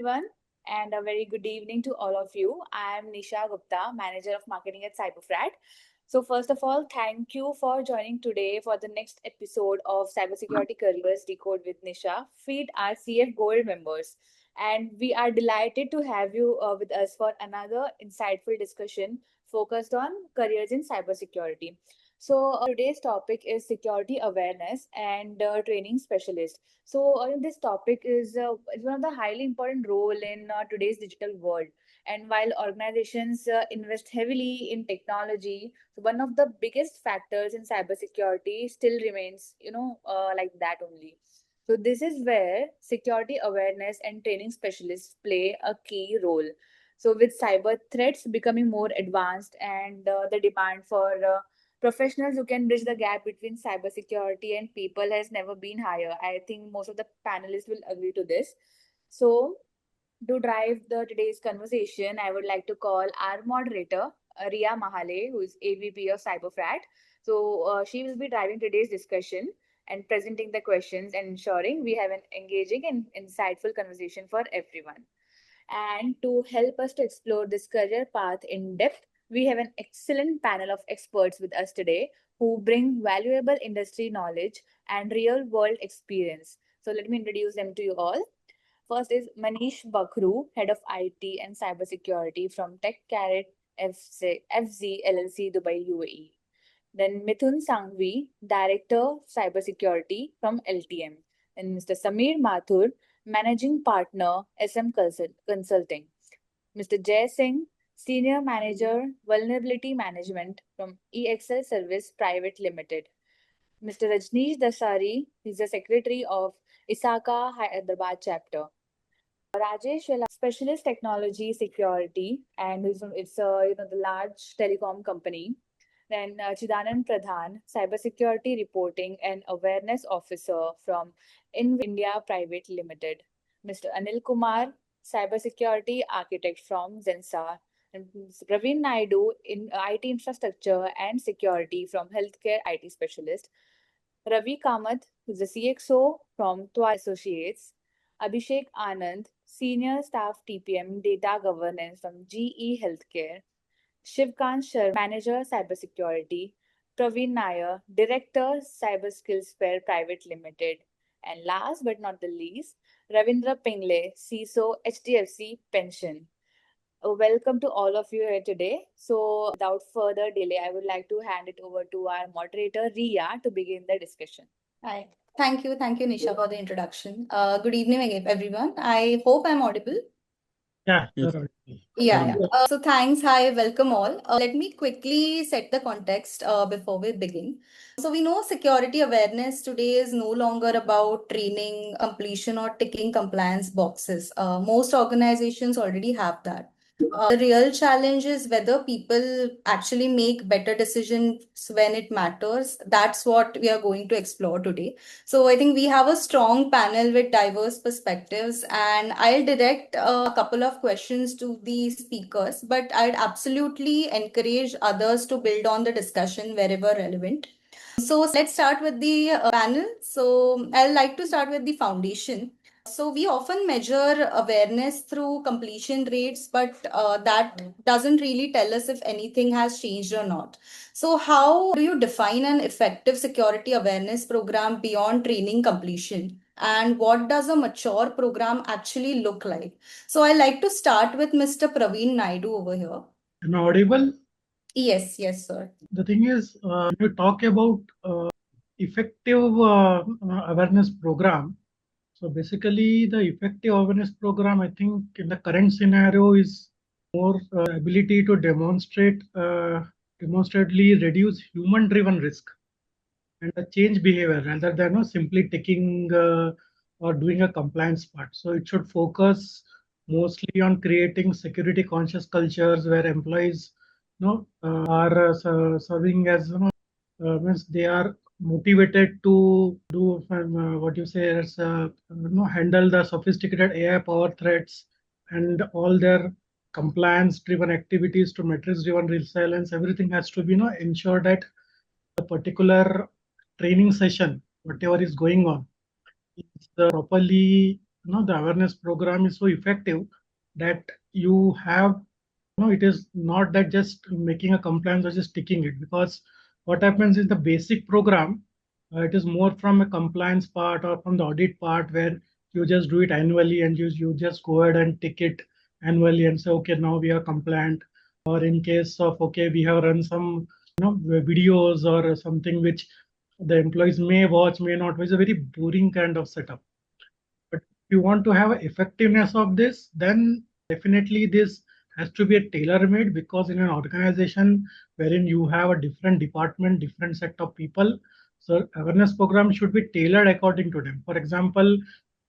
everyone, and a very good evening to all of you. I am Nisha Gupta, Manager of Marketing at Cyberfrat. So, first of all, thank you for joining today for the next episode of Cybersecurity Careers Decode with Nisha. Feed our CF Gold members. And we are delighted to have you with us for another insightful discussion focused on careers in cybersecurity. So, today's topic is security awareness and training specialist. So, this topic is one of the highly important role in today's digital world. And while organizations invest heavily in technology, so one of the biggest factors in cybersecurity still remains, like that only. So this is where security awareness and training specialists play a key role. So with cyber threats becoming more advanced and the demand for professionals who can bridge the gap between cybersecurity and people has never been higher. I think most of the panelists will agree to this. So to drive the today's conversation, I would like to call our moderator, Ria Mahale, who is AVP of Cyberfrat. So she will be driving today's discussion and presenting the questions and ensuring we have an engaging and insightful conversation for everyone. And to help us to explore this career path in depth, we have an excellent panel of experts with us today who bring valuable industry knowledge and real world experience. So let me introduce them to you all. First is Manish Bakhru, Head of IT and Cybersecurity from Tech Carrot FZ LLC, Dubai, UAE. Then Mithun Sanghvi, Director Cybersecurity from LTM. And Mr. Samir Mathur, Managing Partner Consulting. Mr. Jay Singh, Senior Manager Vulnerability Management from EXL Service Private Limited. Mr. Rajneesh Dasari, he's the Secretary of ISACA Hyderabad Chapter. Rajesh Vela, Specialist Technology Security, and it's the large telecom company. Then Chidanand Pradhan, Cybersecurity Reporting and Awareness Officer from India Private Limited. Mr. Anil Kumar, Cybersecurity Architect from Zensar. And Mr. Praveen Naidu, in IT Infrastructure and Security from Healthcare IT Specialist. Ravi Kamath, who's the CXO from Twa Associates. Abhishek Anand, Senior Staff TPM Data Governance from GE Healthcare. Shivkant Sharma, Manager Cybersecurity. Praveen Nair, Director Cyber Skills Fair Private Limited. And last but not the least, Ravindra Pingle, CISO HDFC Pension. Welcome to all of you here today. So, without further delay, I would like to hand it over to our moderator, Ria, to begin the discussion. Hi. Thank you, Nisha, for the introduction. Good evening, everyone. I hope I'm audible. Yeah, Yeah. So thanks. Hi, welcome all. Let me quickly set the context before we begin. So we know security awareness today is no longer about training, completion, or ticking compliance boxes. Most organizations already have that. The real challenge is whether people actually make better decisions when it matters. That's what we are going to explore today. So I think we have a strong panel with diverse perspectives, and I'll direct a couple of questions to the speakers, but I'd absolutely encourage others to build on the discussion wherever relevant. So let's start with the panel. So I'd like to start with the foundation. So we often measure awareness through completion rates, but that doesn't really tell us if anything has changed or not. So how do you define an effective security awareness program beyond training completion? And what does a mature program actually look like? So I like to start with Mr. Praveen Naidu over here. am I audible? Yes, sir. The thing is, when you talk about effective awareness program, so basically the effective awareness program, I think in the current scenario is more ability to demonstrably reduce human-driven risk and change behavior rather than simply taking or doing a compliance part. So it should focus mostly on creating security conscious cultures where employees are serving as means they are motivated to do what you say as handle the sophisticated AI power threats and all their compliance driven activities to metrics driven resilience. Everything has to be ensure that the particular training session, whatever is going on, is properly the awareness program is so effective that you have, it is not that just making a compliance or just ticking it, because what happens is the basic program, it is more from a compliance part or from the audit part, where you just do it annually and you just go ahead and tick it annually and say, okay, now we are compliant. Or in case of, okay, we have run some, videos or something which the employees may watch, may not watch. It's a very boring kind of setup. But if you want to have effectiveness of this, then definitely this has to be a tailor-made, because in an organization wherein you have a different department, different set of people, so awareness program should be tailored according to them. For example,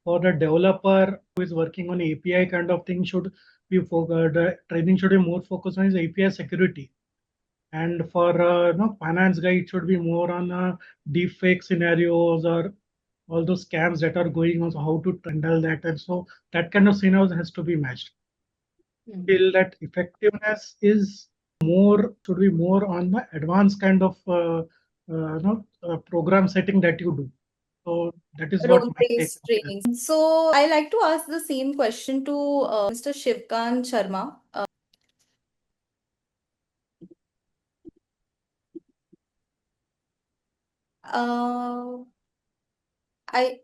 for the developer who is working on API kind of thing, should be the training should be more focused on his API security. And for finance guy, it should be more on deep fake scenarios or all those scams that are going on, so how to handle that. And so that kind of scenarios has to be matched. Feel that effectiveness is more, should be more on the advanced kind of program setting that you do. So that is what my take Role-based on this. training. So I like to ask the same question to Mr. Shivkant Sharma. Uh, I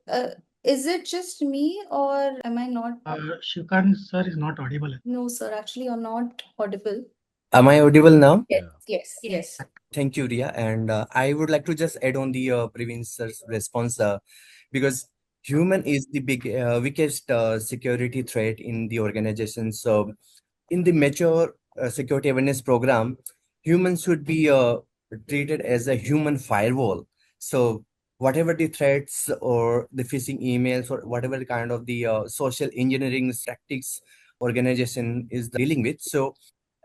is it just me or am I not? Shivkant sir is not audible. No, sir. Actually, you're not audible. Am I audible now? Yes, yes. Thank you, Ria. And I would like to just add on the Praveen sir's response, because human is the biggest security threat in the organization. So, in the mature security awareness program, humans should be treated as a human firewall. So, whatever the threats or the phishing emails or whatever the kind of the social engineering tactics organization is dealing with, so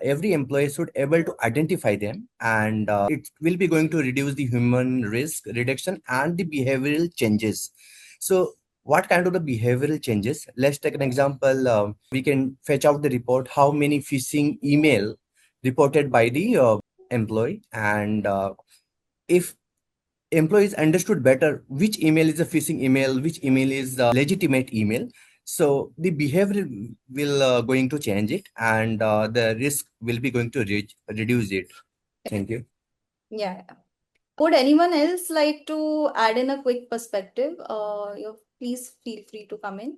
every employee should able to identify them, and it will be going to reduce the human risk reduction and the behavioral changes. So what kind of the behavioral changes? Let's take an example. We can fetch out the report how many phishing email reported by the employee, and if employees understood better which email is a phishing email, which email is a legitimate email, so the behavior will going to change it, and the risk will be going to reduce it. Thank you. Yeah. Would anyone else like to add in a quick perspective? Please feel free to come in.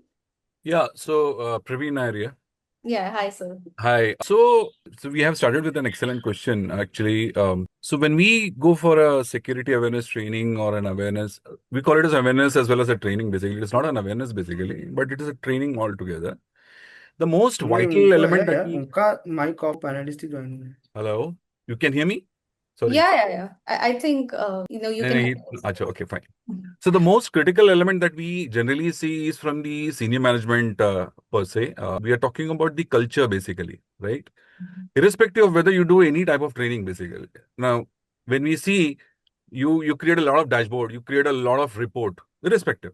Yeah, so Praveen Arya. Yeah, hi, sir. Hi. So we have started with an excellent question, actually. So when we go for a security awareness training or an awareness, we call it as awareness as well as a training, basically. It's not an awareness, basically, but it is a training altogether. The most vital element that we... उनका mic off panelist ही join है. Hello? You can hear me? Sorry. Yeah. I think you can. Acha, okay, fine. So the most critical element that we generally see is from the senior management per se. We are talking about the culture, basically, right? Irrespective of whether you do any type of training, basically. Now, when we see you create a lot of dashboard, you create a lot of report, irrespective.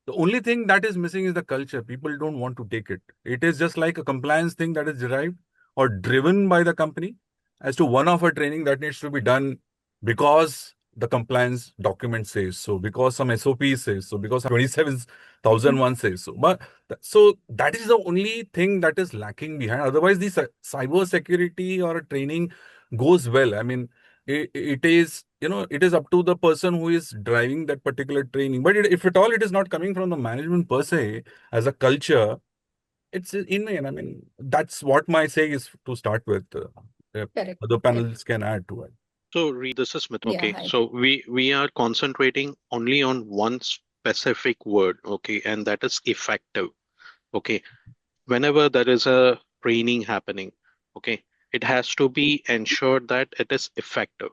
The only thing that is missing is the culture. People don't want to take it. It is just like a compliance thing that is derived or driven by the company as to one of a training that needs to be done because the compliance document says so, because some SOP says so, because 27,001 says so. But so that is the only thing that is lacking behind. Otherwise, the cyber security or a training goes well. I mean, it is, it is up to the person who is driving that particular training. But if at all it is not coming from the management per se as a culture, it's in vain. I mean, that's what my say is to start with. Correct. Other panels can add to it. So this is Smith. Yeah, Okay, hi. so we are concentrating only on one specific word. Okay, and that is effective. Okay, whenever there is a training happening, okay, it has to be ensured that it is effective.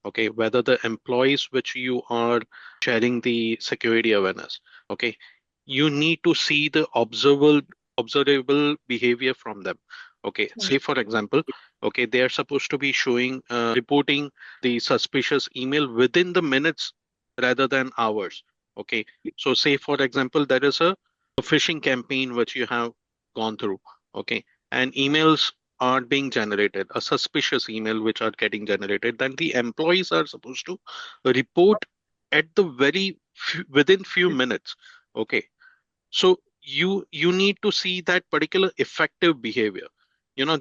Okay, whether the employees which you are sharing the security awareness, okay, you need to see the observable behavior from them. Okay, say for example, okay, they are supposed to be showing reporting the suspicious email within the minutes rather than hours. Okay, so say for example, there is a phishing campaign which you have gone through, okay, and emails are being generated, a suspicious email which are getting generated, then the employees are supposed to report at the within few minutes. Okay, so you need to see that particular effective behavior.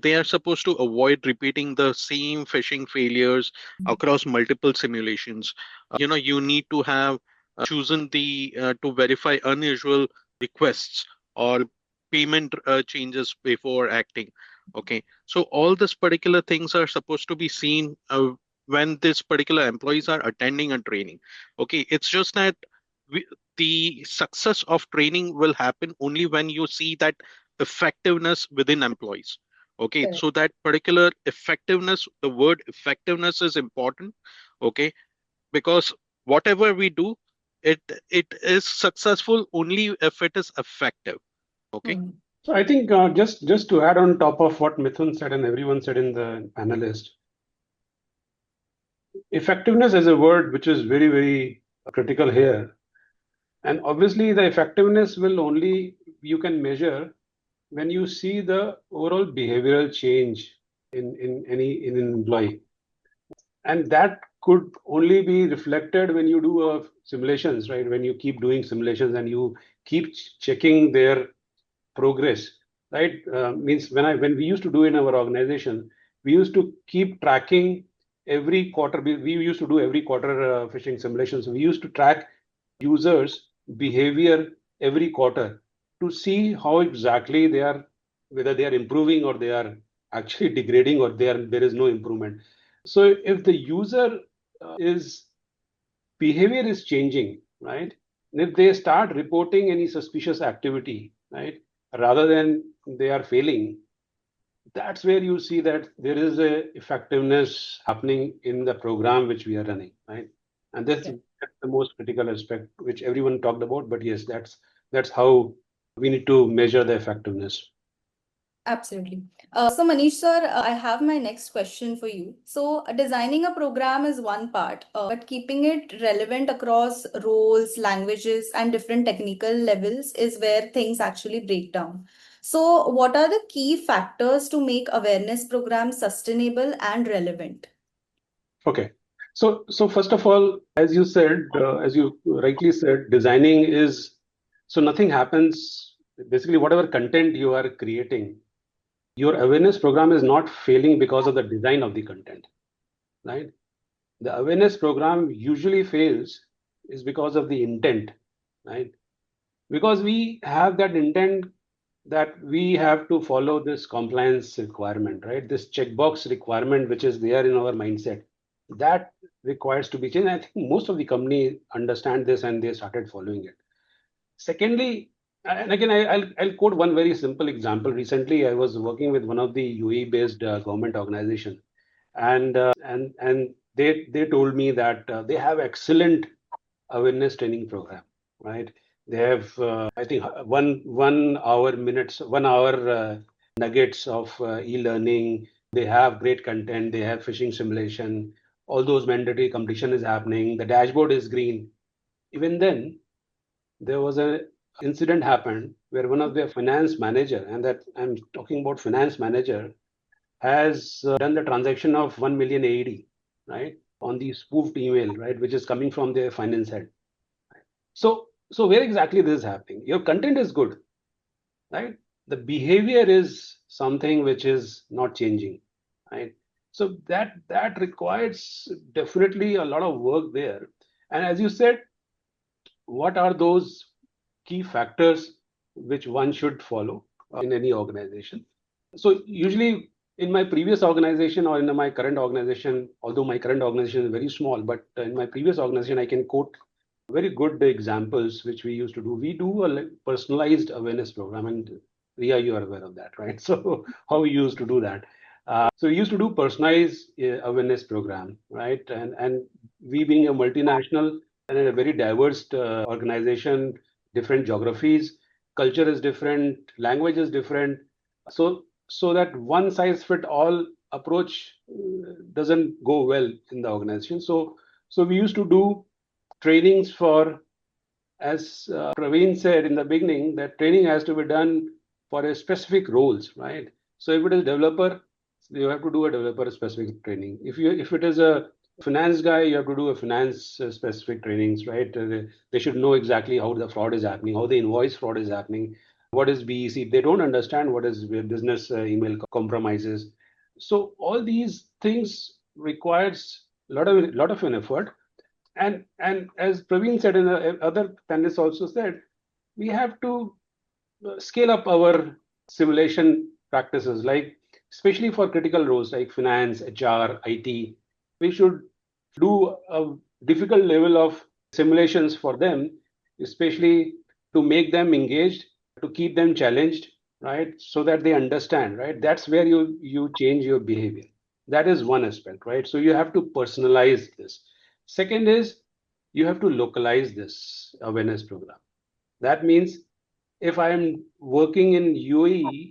They are supposed to avoid repeating the same phishing failures across multiple simulations. You need to have chosen the to verify unusual requests or payment changes before acting. Okay, so all these particular things are supposed to be seen when this particular employees are attending a training. Okay, it's just that we, the success of training will happen only when you see that effectiveness within employees. Okay, Correct. so that particular effectiveness, the word effectiveness is important. Okay, because whatever we do, it it is successful only if it is effective. Okay. Hmm. So I think just to add on top of what Mithun said and everyone said in the panelist, effectiveness is a word which is very, very critical here. And obviously the effectiveness will only you can measure when you see the overall behavioral change in an employee. And that could only be reflected when you do simulations, right? When you keep doing simulations and you keep checking their progress, right? Means when we used to do in our organization, we used to keep tracking every quarter. We used to do every quarter phishing simulations. We used to track users' behavior every quarter to see how exactly they are, whether they are improving or they are actually degrading or there is no improvement. So if the user is behavior is changing, right? And if they start reporting any suspicious activity, right, rather than they are failing, that's where you see that there is a effectiveness happening in the program which we are running, right? And that's Okay. the most critical aspect which everyone talked about. But yes, that's how we need to measure the effectiveness. Absolutely. So Manish sir, I have my next question for you. So designing a program is one part, but keeping it relevant across roles, languages, and different technical levels is where things actually break down. So what are the key factors to make awareness programs sustainable and relevant? Okay. So first of all, as you said, as you rightly said, designing is so nothing happens. Basically, whatever content you are creating, your awareness program is not failing because of the design of the content, right? The awareness program usually fails is because of the intent, right? Because we have that intent that we have to follow this compliance requirement, right? This checkbox requirement, which is there in our mindset, that requires to be changed. I think most of the company understand this and they started following it. Secondly, and again, I'll quote one very simple example. Recently, I was working with one of the UAE-based government organization, and they told me that they have excellent awareness training program, right? They have I think 1 hour nuggets of e-learning. They have great content. They have phishing simulation. All those mandatory completion is happening. The dashboard is green. Even then, there was a incident happened where one of their finance manager, and that I'm talking about finance manager, has done the transaction of 1 million AED, right, on the spoofed email, right, which is coming from their finance head. So where exactly this is happening? Your content is good, right? The behavior is something which is not changing, right? So that requires definitely a lot of work there. And as you said, what are those key factors which one should follow in any organization? So usually in my previous organization or in my current organization, although my current organization is very small, but in my previous organization, I can quote very good examples which we used to do. We do a personalized awareness program, and Ria, you are aware of that, right? So how we used to do that. So we used to do personalized awareness program, right? And we being a multinational and a very diverse organization, different geographies, culture is different, language is different. So that one size fit all approach doesn't go well in the organization. So we used to do trainings for, as Praveen said in the beginning, that training has to be done for a specific roles, right? So if it is developer, you have to do a developer specific training. If it is a Finance guy, you have to do a finance specific trainings, right? They should know exactly how the fraud is happening, how the invoice fraud is happening, what is BEC. They don't understand what is business email compromises. So all these things requires a lot of an effort. And as Praveen said, and other panelists also said, we have to scale up our simulation practices, like especially for critical roles like finance, HR, IT. We should do a difficult level of simulations for them, especially to make them engaged, to keep them challenged, right? So that they understand, right? That's where you change your behavior. That is one aspect, right? So you have to personalize this. Second is you have to localize this awareness program. That means if I'm working in UAE,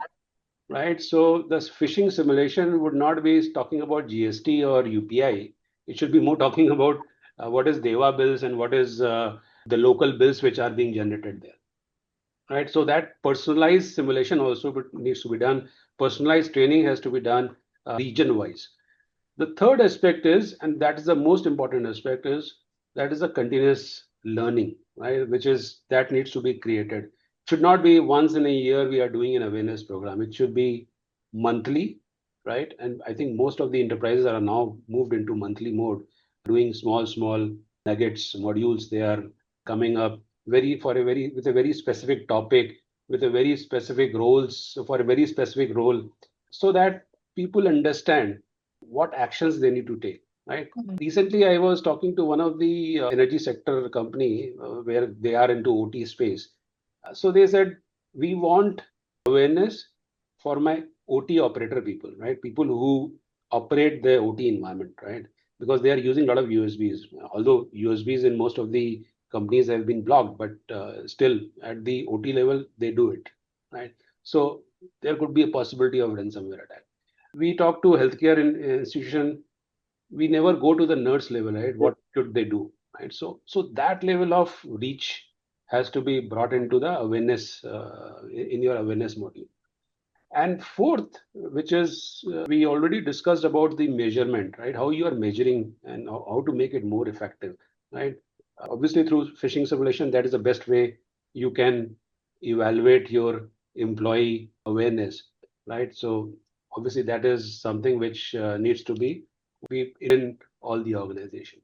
right? So the phishing simulation would not be talking about GST or UPI. It should be more talking about what is DEWA bills and what is the local bills which are being generated there, right? So that personalized simulation also needs to be done. Personalized training has to be done region-wise. The third aspect is, and that is the most important aspect, is that is a continuous learning, right? Which is that needs to be created. Should not be once in a year we are doing an awareness program. It should be monthly, right? And I think most of the enterprises are now moved into monthly mode, doing small nuggets, modules. They are coming up with a very specific topic, with a very specific roles for a very specific role, so that people understand what actions they need to take, right? Recently, I was talking to one of the energy sector company where they are into OT space. So they said, we want awareness for my OT operator people, right? People who operate the OT environment, right? Because they are using a lot of USBs. Although USBs in most of the companies have been blocked, but still at the OT level, they do it, right? So there could be a possibility of ransomware attack. We talk to healthcare institution, we never go to the nurse level, right? What should they do, right? So that level of reach has to be brought into the awareness in your awareness module. And fourth, which is we already discussed about the measurement, right? How you are measuring and how to make it more effective, right? Obviously, through phishing simulation, that is the best way you can evaluate your employee awareness, right? So obviously, that is something which needs to be in all the organization.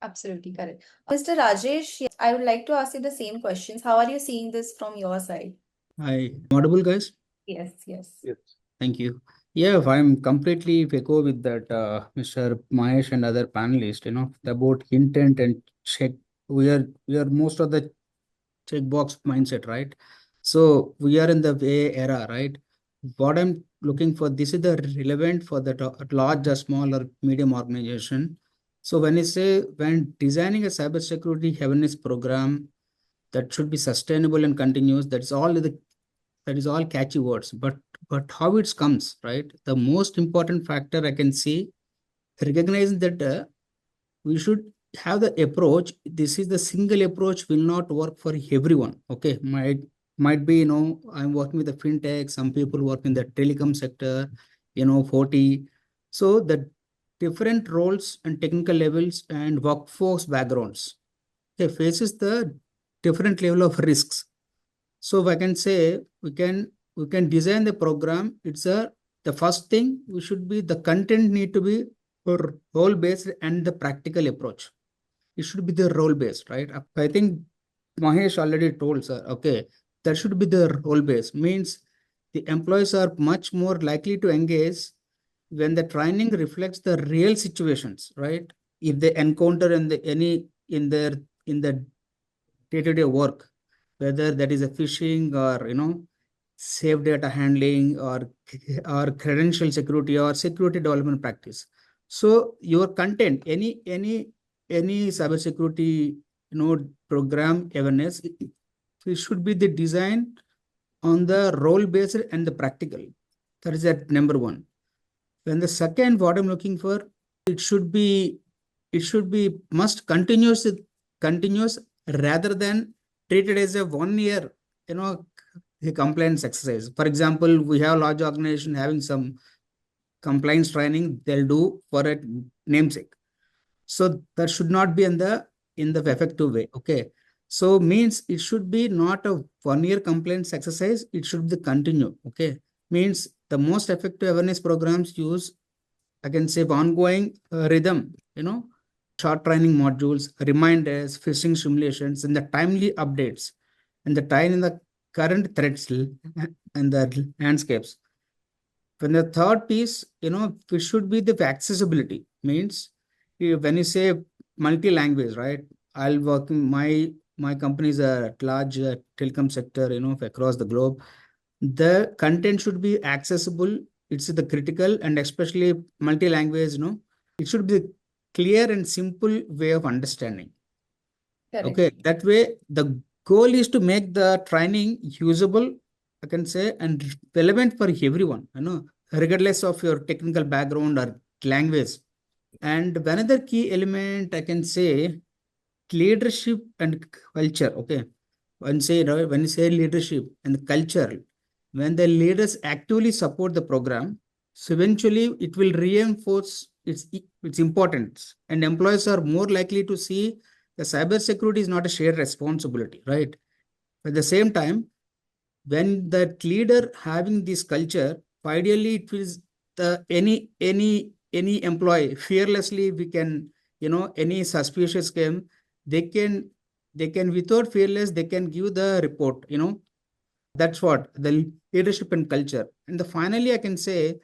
Absolutely correct. Mr. Rajesh, yes, I would like to ask you the same questions. How are you seeing this from your side? Hi, audible guys? Yes, yes. Yes. Thank you. Yeah, I'm completely echo with that, Mr. Mahesh and other panelists, about intent and check. We are most of the checkbox mindset, right? So we are in the way era, right? What I'm looking for, this is the relevant for the large or small or medium organization. So when designing a cybersecurity awareness program that should be sustainable and continuous, that is all catchy words, but how it comes, right? The most important factor I can see, recognizing that we should have the approach. This is the single approach will not work for everyone. Okay, might be, I'm working with the fintech, some people work in the telecom sector, 40. So the different roles and technical levels and workforce backgrounds, okay, faces the different level of risks. So I can say we can design the program. The first thing we should be, the content need to be role based and the practical approach. It should be the role based, right? I think Mahesh already told, sir. Okay, that should be the role based. Means the employees are much more likely to engage when the training reflects the real situations, right? If they encounter in the day-to-day work, whether that is a phishing or safe data handling or credential security or security development practice. So your content, any cybersecurity program awareness, it should be the design on the role based and the practical. That is at number one. Then the second, what I'm looking for, it should be must continuous rather than treated as a 1 year, a compliance exercise. For example, we have large organization having some compliance training they'll do for a namesake. So that should not be in the effective way. Okay. So means it should be not a 1 year compliance exercise. It should be continue. Okay. Means the most effective awareness programs use, I can say, ongoing rhythm, short training modules, reminders, phishing simulations, and the timely updates, and the time in the current threats and the landscapes. When the third piece, it should be the accessibility. Means when you say multi-language, right? I'll work in my company is a large telecom sector, across the globe. The content should be accessible. It's the critical, and especially multi-language, it should be clear and simple way of understanding. Correct. Okay, that way the goal is to make the training usable, I can say, and relevant for everyone, regardless of your technical background or language. And another key element, I can say, leadership and culture. Okay, when you say leadership and culture, when the leaders actively support the program, so eventually it will reinforce its importance, and employees are more likely to see the cybersecurity is not a shared responsibility, right? At the same time, when that leader having this culture, ideally it is the any employee fearlessly we can, any suspicious came, they can without fearless they can give the report. That's what the leadership and culture. And the finally I can say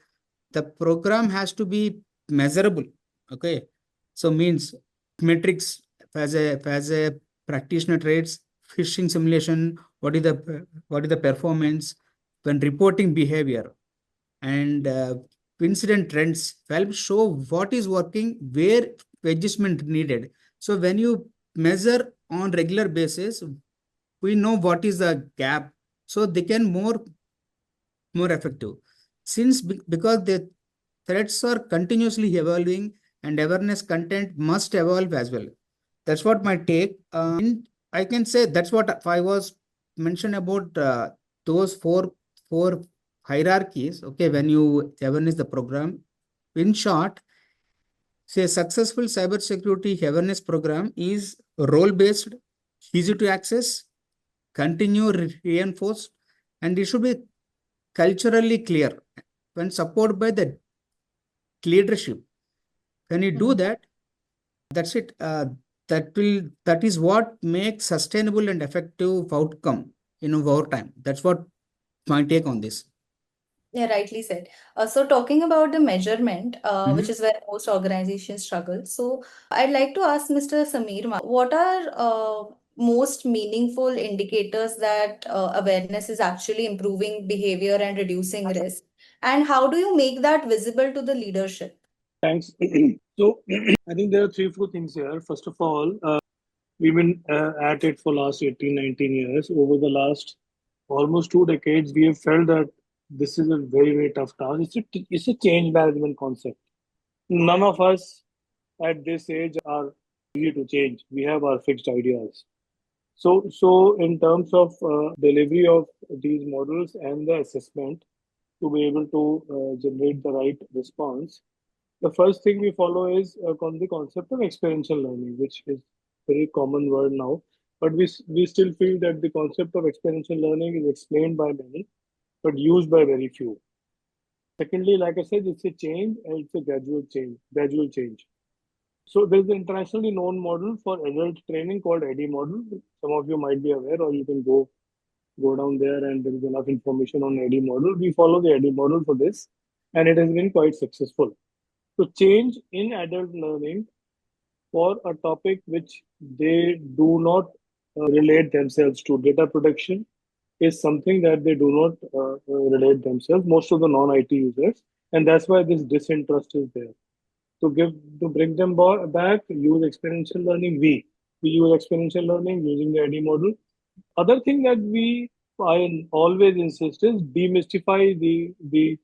the program has to be measurable. Okay, so means metrics as a practitioner traits, phishing simulation, what is the performance when reporting behavior, and incident trends help show what is working, where adjustment needed. So when you measure on regular basis, we know what is the gap, so they can more effective. Since because the threats are continuously evolving, and awareness content must evolve as well. That's what my take. And I can say that's what I was mentioned about those four hierarchies. Okay, when you awareness the program, in short, say a successful cybersecurity awareness program is role based, easy to access, continue reinforced, and it should be culturally clear when supported by the leadership. When you do Mhm. that, that's it. That is what makes sustainable and effective outcome over time. That's what my take on this. Yeah, rightly said. So talking about the measurement, which Mhm. is where most organizations struggle. So I'd like to ask Mr. Sameer, what are most meaningful indicators that awareness is actually improving behavior and reducing risk? And how do you make that visible to the leadership? Thanks. So I think there are three, four things here. First of all, we've been at it for last 18, 19 years. Over the last almost 2 decades, we have felt that this is a very, very tough task. It's a change management concept. None of us at this age are easy to change. We have our fixed ideas. So in terms of delivery of these models and the assessment to be able to generate the right response, the first thing we follow is the concept of experiential learning, which is very common word now. But we still feel that the concept of experiential learning is explained by many, but used by very few. Secondly, like I said, it's a change and it's a gradual change. Gradual change. So there's an internationally known model for adult training called EDI model. Some of you might be aware, or you can go down there and there is enough information on EDI model. We follow the EDI model for this, and it has been quite successful. So change in adult learning for a topic which they do not relate themselves to. Data protection is something that they do not relate themselves. Most of the non-IT users, and that's why this disinterest is there. To bring them back, use experiential learning. We use experiential learning using the ID model. Other thing that I always insist is demystify the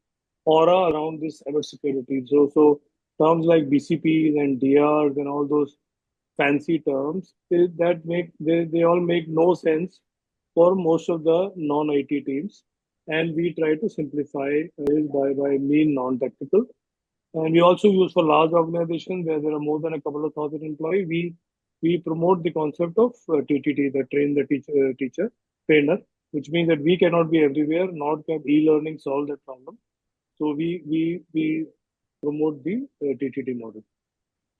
aura around this cybersecurity. So terms like BCPs and DRs and all those fancy terms they all make no sense for most of the non-IT teams, and we try to simplify this by being non-technical. And we also use for large organizations where there are more than a couple of thousand employees. We promote the concept of TTT, the train the teacher trainer, which means that we cannot be everywhere, nor can e-learning solve that problem. So we promote the TTT model.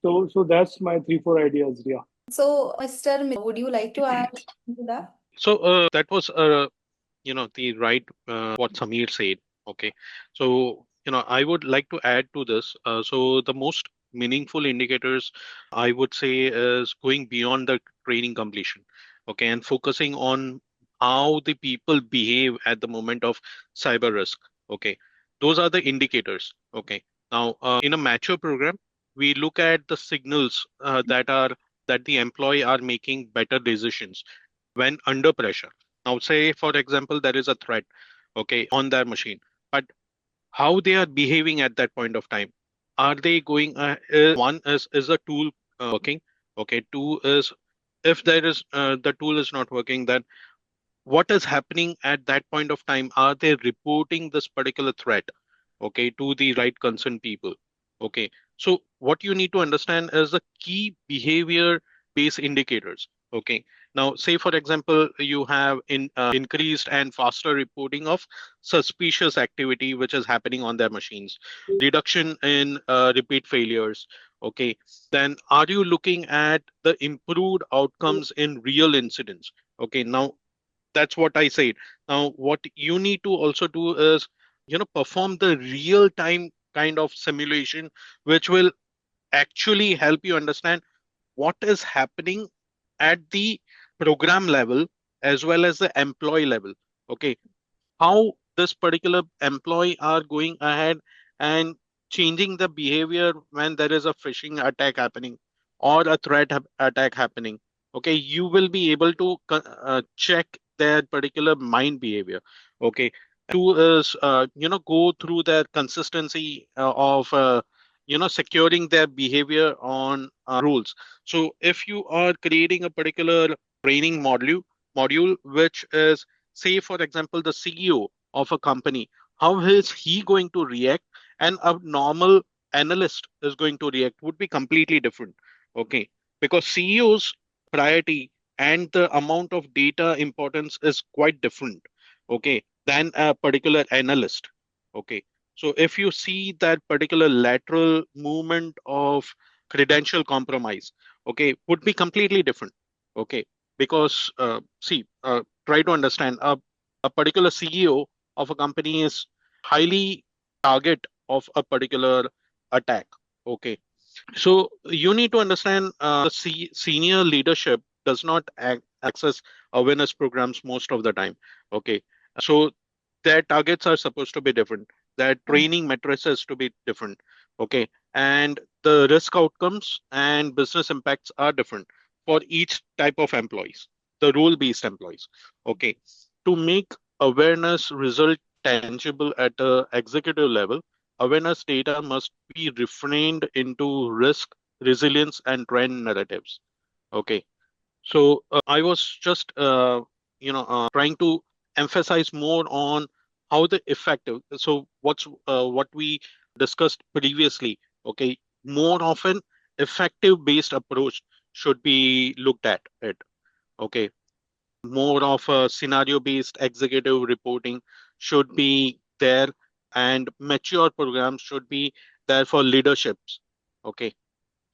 So that's my 3 4 ideas. Yeah. So, Mr. Would you like to add to that? So that was the right what Samir said. Okay, so I would like to add to this. So the most meaningful indicators I would say is going beyond the training completion. Okay, and focusing on how the people behave at the moment of cyber risk. Okay, those are the indicators. Okay, now in a mature program, we look at the signals that the employee are making better decisions when under pressure. Now, say for example, there is a threat, okay, on their machine, but how they are behaving at that point of time. Are they going? One is the tool working? Okay. Two is if there is the tool is not working, then what is happening at that point of time? Are they reporting this particular threat, okay, to the right concerned people? Okay, so what you need to understand is the key behavior based indicators. Okay, now say for example you have increased and faster reporting of suspicious activity which is happening on their machines, reduction in repeat failures. Okay, then are you looking at the improved outcomes in real incidents? Okay, now that's what I said. Now what you need to also do is perform the real time kind of simulation which will actually help you understand what is happening at the program level as well as the employee level. Okay, how this particular employee are going ahead and changing the behavior when there is a phishing attack happening or a attack happening. Okay, you will be able to check their particular mind behavior. Okay, two is go through their consistency of securing their behavior on rules. So if you are creating a particular training module which is, say for example, the CEO of a company, how is he going to react and a normal analyst is going to react would be completely different. Okay, because CEO's priority and the amount of data importance is quite different, okay, than a particular analyst. Okay, so if you see that particular lateral movement of credential compromise, okay, would be completely different. Okay, because see, try to understand a particular CEO of a company is highly target of a particular attack. Okay, so you need to understand the senior leadership does not access awareness programs most of the time. Okay, so their targets are supposed to be different. Their training matrices to be different. Okay, and the risk outcomes and business impacts are different for each type of employees. The role-based employees. Okay, to make awareness result tangible at a executive level, awareness data must be refrained into risk, resilience, and trend narratives. Okay, so I was just trying to emphasize more on how the effective. So what we discussed previously. Okay, more often effective based approach should be looked at it. Okay, more of a scenario based executive reporting should be there, and mature programs should be there for leaderships. Okay,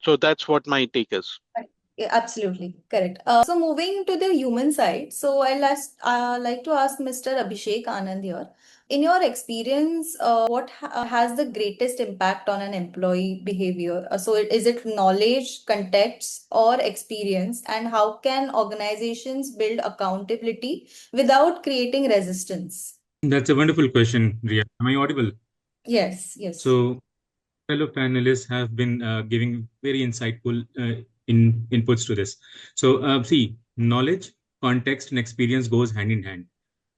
so that's what my take is. Right. Yeah, absolutely correct. So moving to the human side, so like to ask Mr. Abhishek Anand here. In your experience, what has the greatest impact on an employee behavior? Is it knowledge, context, or experience? And how can organizations build accountability without creating resistance? That's a wonderful question, Ria. Am I audible? Yes, yes. So, fellow panelists have been giving very insightful inputs to this. So, see, knowledge, context, and experience goes hand in hand.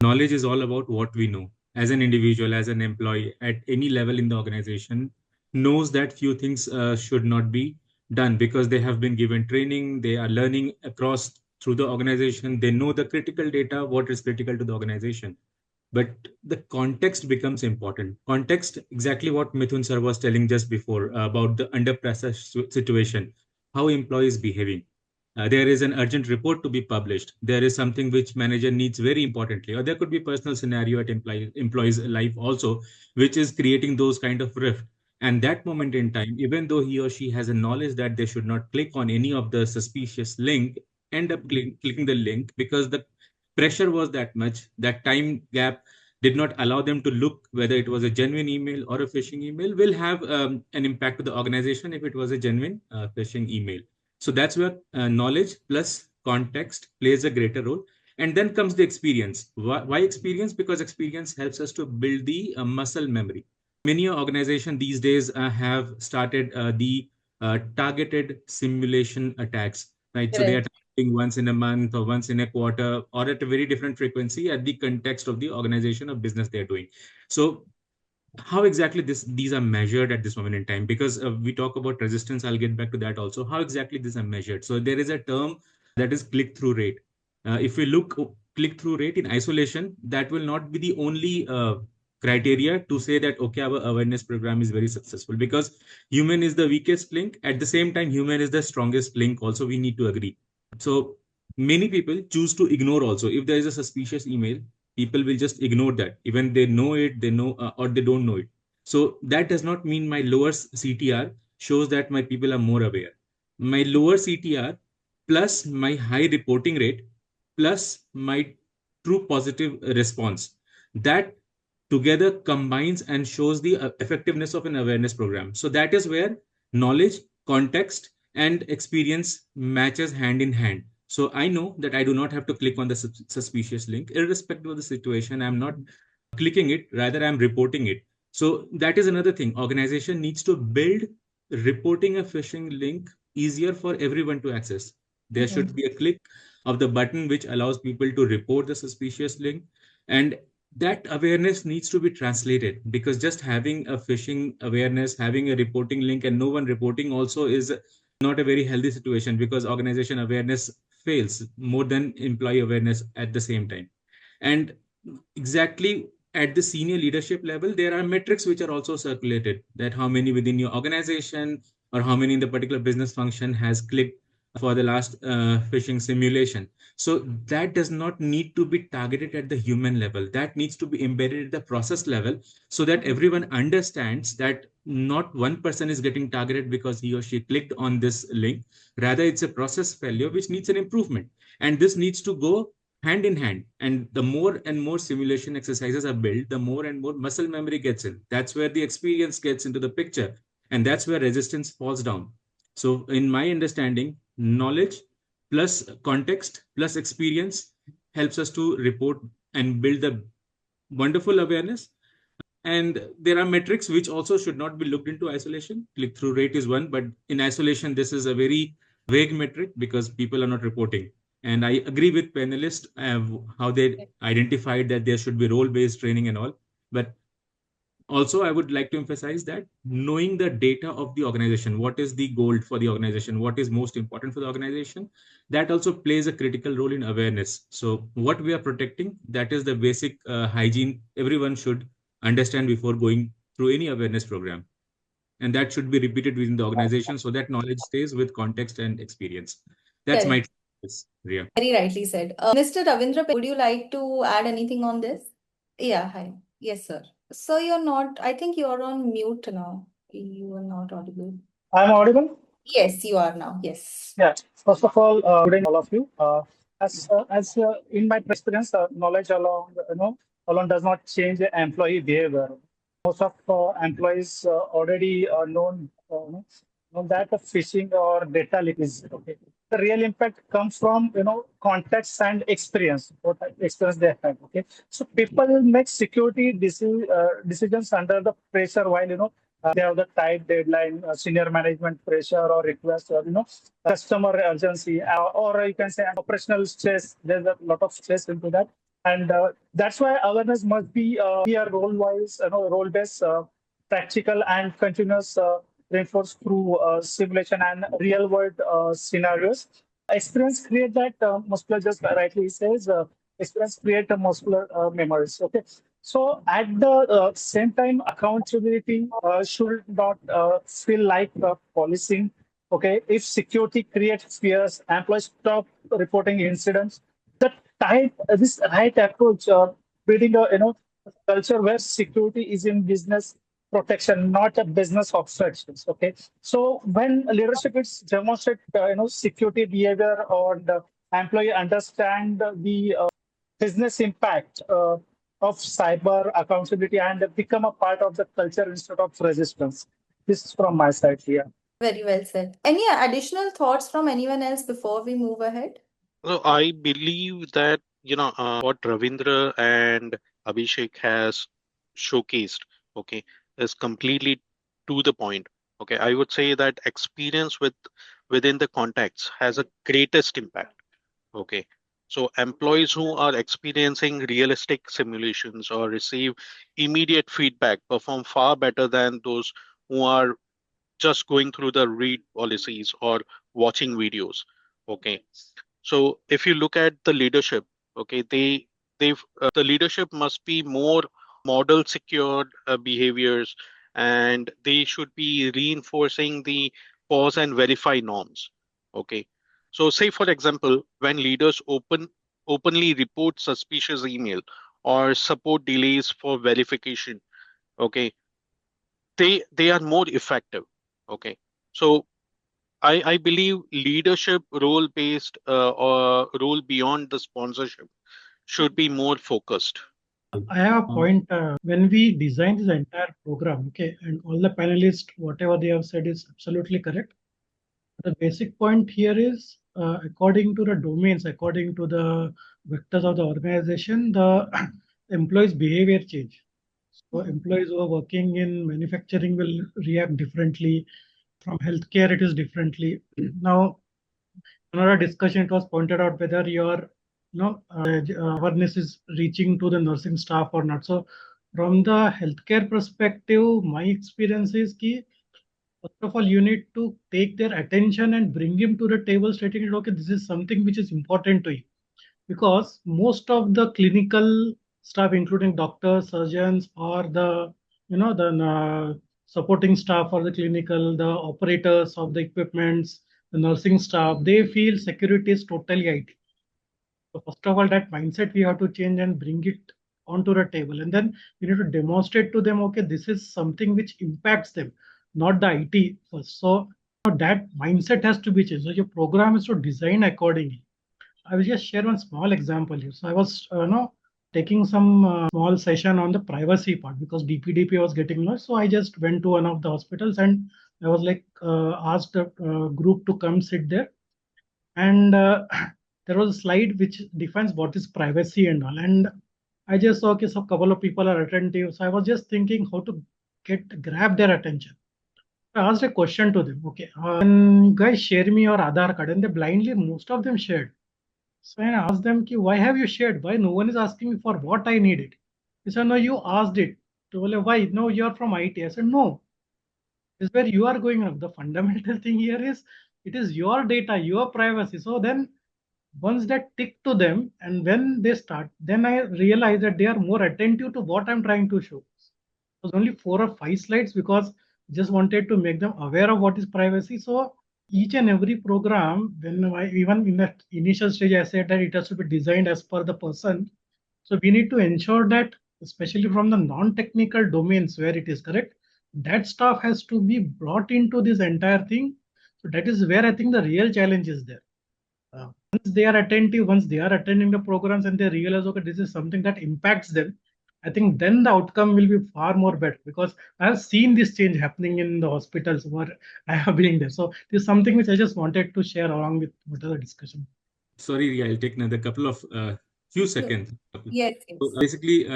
Knowledge is all about what we know. As an individual, as an employee, at any level in the organization, knows that few things should not be done because they have been given training. They are learning across through the organization. They know the critical data, what is critical to the organization. but the context becomes important. Context, exactly what Mithun sir was telling just before about the under pressure situation, how employee is behaving. There is an urgent report to be published. There is something which manager needs very importantly, or there could be personal scenario at employee's life also, which is creating those kind of rift. And that moment in time, even though he or she has a knowledge that they should not click on any of the suspicious link, end up clicking the link because the pressure was that much, that time gap did not allow them to look whether it was a genuine email or a phishing email, will have an impact to the organization if it was a genuine phishing email. So that's where knowledge plus context plays a greater role. And then comes the experience. Why experience? Because experience helps us to build the muscle memory. Many organizations these days have started the targeted simulation attacks, right? So they are targeting once in a month or once in a quarter or at a very different frequency at the context of the organization or business they're doing. So how exactly these are measured at this moment in time? Because we talk about resistance, I'll get back to that also. How exactly these are measured? So there is a term that is click-through rate. If we look click-through rate in isolation, that will not be the only criteria to say that okay, our awareness program is very successful, because human is the weakest link. At the same time, human is the strongest link also, we need to agree. So many people choose to ignore also. If there is a suspicious email, people will just ignore that. Even they know it, they know or they don't know it. So that does not mean my lower CTR shows that my people are more aware. My lower CTR plus my high reporting rate plus my true positive response, that together combines and shows the effectiveness of an awareness program. So that is where knowledge, context, and experience matches hand in hand. So I know that I do not have to click on the suspicious link, irrespective of the situation. I'm not clicking it, rather I'm reporting it. So that is another thing. Organization needs to build reporting a phishing link easier for everyone to access. There should be a click of the button which allows people to report the suspicious link. And that awareness needs to be translated, because just having a phishing awareness, having a reporting link and no one reporting also is not a very healthy situation, because organization awareness fails more than employee awareness at the same time. And exactly at the senior leadership level, there are metrics which are also circulated, that how many within your organization or how many in the particular business function has clicked for the last phishing simulation. So that does not need to be targeted at the human level. That needs to be embedded at the process level, so that everyone understands that not one person is getting targeted because he or she clicked on this link. Rather, it's a process failure which needs an improvement. And this needs to go hand in hand. And the more and more simulation exercises are built, the more and more muscle memory gets in. That's where the experience gets into the picture. And that's where resistance falls down. So in my understanding, knowledge plus context plus experience helps us to report and build the wonderful awareness. And there are metrics which also should not be looked into isolation. Click-through rate is one, but in isolation, this is a very vague metric because people are not reporting. And I agree with panelists how they identified that there should be role-based training and all. But also, I would like to emphasize that knowing the data of the organization, what is the goal for the organization, what is most important for the organization, that also plays a critical role in awareness. So what we are protecting, that is the basic hygiene everyone should understand before going through any awareness program. And that should be repeated within the organization so that knowledge stays with context and experience. That's my yes, Ria. Very rightly said. Mr. Ravindra, would you like to add anything on this? Yeah, hi. Yes, sir. So you're not, I think you're on mute now. You are not audible. I'm audible? Yes, you are now. Yes. Yeah. First of all, good evening, all of you. As in my experience, knowledge alone, alone does not change the employee behavior. Most of employees already know that the phishing or data leak is okay. The real impact comes from context and experience, what experience they have. Okay, so people make security decisions under the pressure while they have the tight deadline, senior management pressure or request, or customer urgency, or you can say operational stress. There's a lot of stress into that, and that's why awareness must be here role-wise, role-based, practical, and continuous, reinforced through simulation and real-world scenarios. Experience create that. Muscular just rightly says experience create a muscular memories. Okay. So at the same time, accountability should not feel like policing. Okay. If security creates fears, employees stop reporting incidents. The type, this right approach, building a culture where security is in business protection, not a business obstructions. Okay, so when leadership is demonstrate security behavior or the employee understand the business impact of cyber accountability and become a part of the culture instead of resistance. This is from my side here. Very well said. Any additional thoughts from anyone else before we move ahead? So I believe that, what Ravindra and Abhishek has showcased, okay, is completely to the point. Okay, I would say that experience within the context has a greatest impact. Okay, so employees who are experiencing realistic simulations or receive immediate feedback perform far better than those who are just going through the read policies or watching videos. Okay, so if you look at the leadership, okay, they've the leadership must be more model secured behaviors, and they should be reinforcing the pause and verify norms. Okay, so say for example, when leaders openly report suspicious email or support delays for verification, okay, they are more effective. Okay, so I believe leadership role based or role beyond the sponsorship should be more focused. I have a point. When we design this entire program, okay, and all the panelists, whatever they have said is absolutely correct. The basic point here is, according to the domains, according to the vectors of the organization, the employees' behavior change. So employees who are working in manufacturing will react differently. From healthcare, it is differently. Now, another discussion, it was pointed out whether your awareness is reaching to the nursing staff or not. So from the healthcare perspective, my experience is key. First of all, you need to take their attention and bring him to the table, stating it, okay, this is something which is important to you. Because most of the clinical staff, including doctors, surgeons, or the supporting staff or the clinical, the operators of the equipments, the nursing staff, they feel security is totally IT. So first of all, that mindset we have to change and bring it onto the table. And then we need to demonstrate to them, okay, this is something which impacts them, not the IT first. So that mindset has to be changed. So your program is to design accordingly. I will just share one small example here. So I was, taking some small session on the privacy part because DPDP was getting lost. So I just went to one of the hospitals and I was like, asked a group to come sit there. And there was a slide which defines what is privacy and all. And I just saw, okay, so a couple of people are attentive. So I was just thinking how to grab their attention. I asked a question to them. Okay, can you guys share me your Aadhaar card? And they blindly, most of them shared. So I asked them, ki, why have you shared? Why no one is asking me for what I need it? They said, no, you asked it. So, why? No, you're from IT. I said, no, this is where you are going up. The fundamental thing here is it is your data, your privacy. So then once that tick to them, and when they start, then I realize that they are more attentive to what I'm trying to show. It was only 4 or 5 slides because just wanted to make them aware of what is privacy. So each and every program, even in that initial stage, I said that it has to be designed as per the person. So we need to ensure that, especially from the non-technical domains where it is correct, that staff has to be brought into this entire thing. So that is where I think the real challenge is there. Once they are attentive, once they are attending the programs and they realize, okay, this is something that impacts them, I think then the outcome will be far more better because I have seen this change happening in the hospitals where I have been there. So this is something which I just wanted to share along with whatever discussion. Sorry, I'll take another couple of few seconds. Yes, So yes. basically,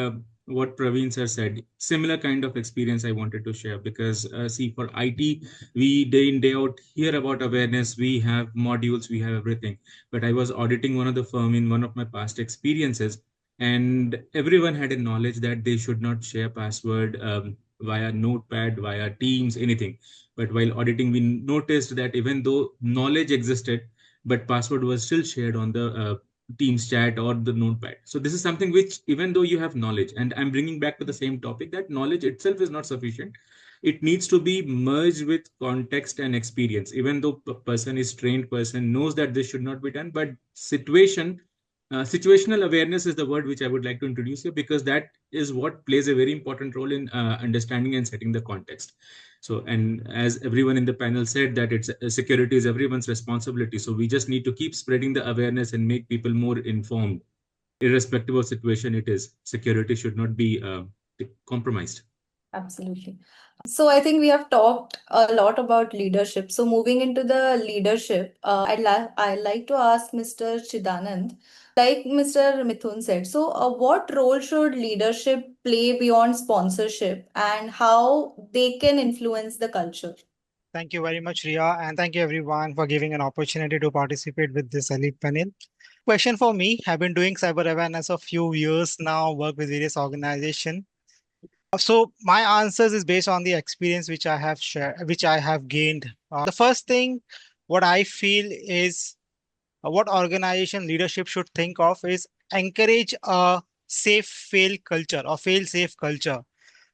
what Praveen sir said, similar kind of experience I wanted to share because see, for IT, we day in day out hear about awareness. We have modules, we have everything. But I was auditing one of the firm in one of my past experiences, and everyone had a knowledge that they should not share password via Notepad, via Teams, anything. But while auditing, we noticed that even though knowledge existed, but password was still shared on the Teams chat or the notepad. So this is something which, even though you have knowledge, and I'm bringing back to the same topic, that knowledge itself is not sufficient. It needs to be merged with context and experience. Even though a person is trained, person knows that this should not be done, but situational awareness is the word which I would like to introduce here, because that is what plays a very important role in understanding and setting the context. So, and as everyone in the panel said, that it's security is everyone's responsibility. So we just need to keep spreading the awareness and make people more informed, irrespective of situation it is. Security should not be compromised. Absolutely. So I think we have talked a lot about leadership. So moving into the leadership, I'd like to ask Mr. Chidanand, like Mr. Mithun said, so what role should leadership play beyond sponsorship and how they can influence the culture? Thank you very much, Ria, and thank you everyone for giving an opportunity to participate with this elite panel. Question for me, I've been doing cyber awareness a few years now, work with various organizations. So my answers is based on the experience which I have shared, which I have gained. The first thing, what I feel is what organization leadership should think of is encourage a safe fail culture or fail safe culture.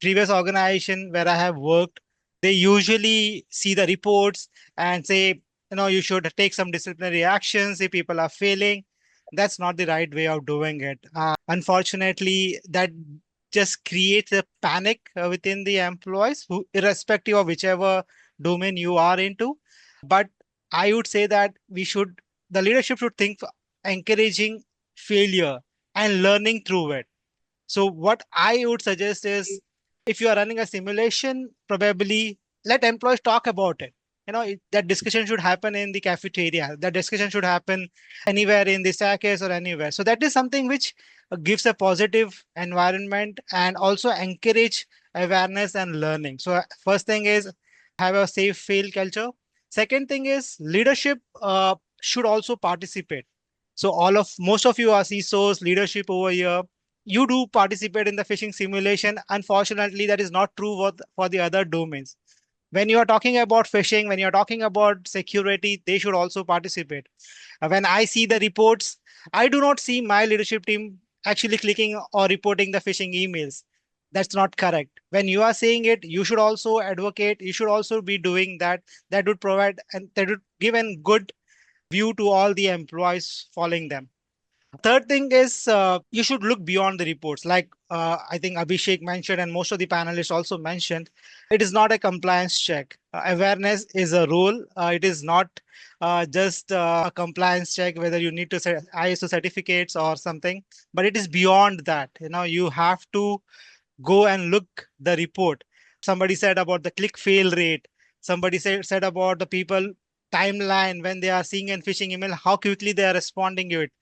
Previous organization where I have worked, they usually see the reports and say, you should take some disciplinary actions if people are failing. That's not the right way of doing it. Unfortunately, that just creates a panic within the employees, who, irrespective of whichever domain you are into. But I would say that the leadership should think encouraging failure and learning through it. So what I would suggest is, if you are running a simulation, probably let employees talk about it. That discussion should happen in the cafeteria. That discussion should happen anywhere in the staircase or anywhere. So that is something which gives a positive environment and also encourage awareness and learning. So first thing is have a safe fail culture. Second thing is leadership should also participate. So most of you are CISOs, leadership over here. You do participate in the phishing simulation. Unfortunately, that is not true for the other domains. When you are talking about phishing, when you're talking about security, they should also participate. When I see the reports, I do not see my leadership team actually clicking or reporting the phishing emails. That's not correct. When you are saying it, you should also advocate. You should also be doing that. That would provide and that would give a good view to all the employees following them. Third thing is you should look beyond the reports. Like I think Abhishek mentioned, and most of the panelists also mentioned, it is not a compliance check. Awareness is a role. It is not just a compliance check, whether you need to set ISO certificates or something, but it is beyond that. You have to go and look the report. Somebody said about the click fail rate. Somebody said about the people timeline when they are seeing a phishing email, how quickly they are responding to it.